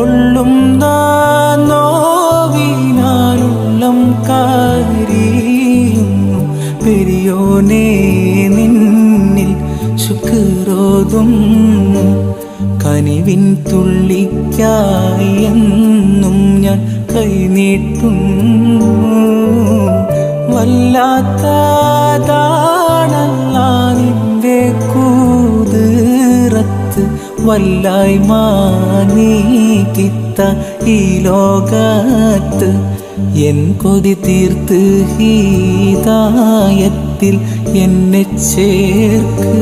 പൊള്ളുന്ന നോവിനാലുള്ളം കാരിയുന്നു പെരിയോനേ നിന്നിൽ ശുക്രോതുന്നു കനിവിൻ തുള്ളിക്കായി എന്നും ഞാൻ കൈനീട്ടുന്നു വല്ലാത്തതാണല്ല നിന്റെ കൂതിറത്ത് വല്ലായ്മ നീക്കിത്ത ഈ ലോകത്ത് എൻ കൊതി തീർത്ത് ഹീതായത്തിൽ എന്നെ ചേർക്ക്.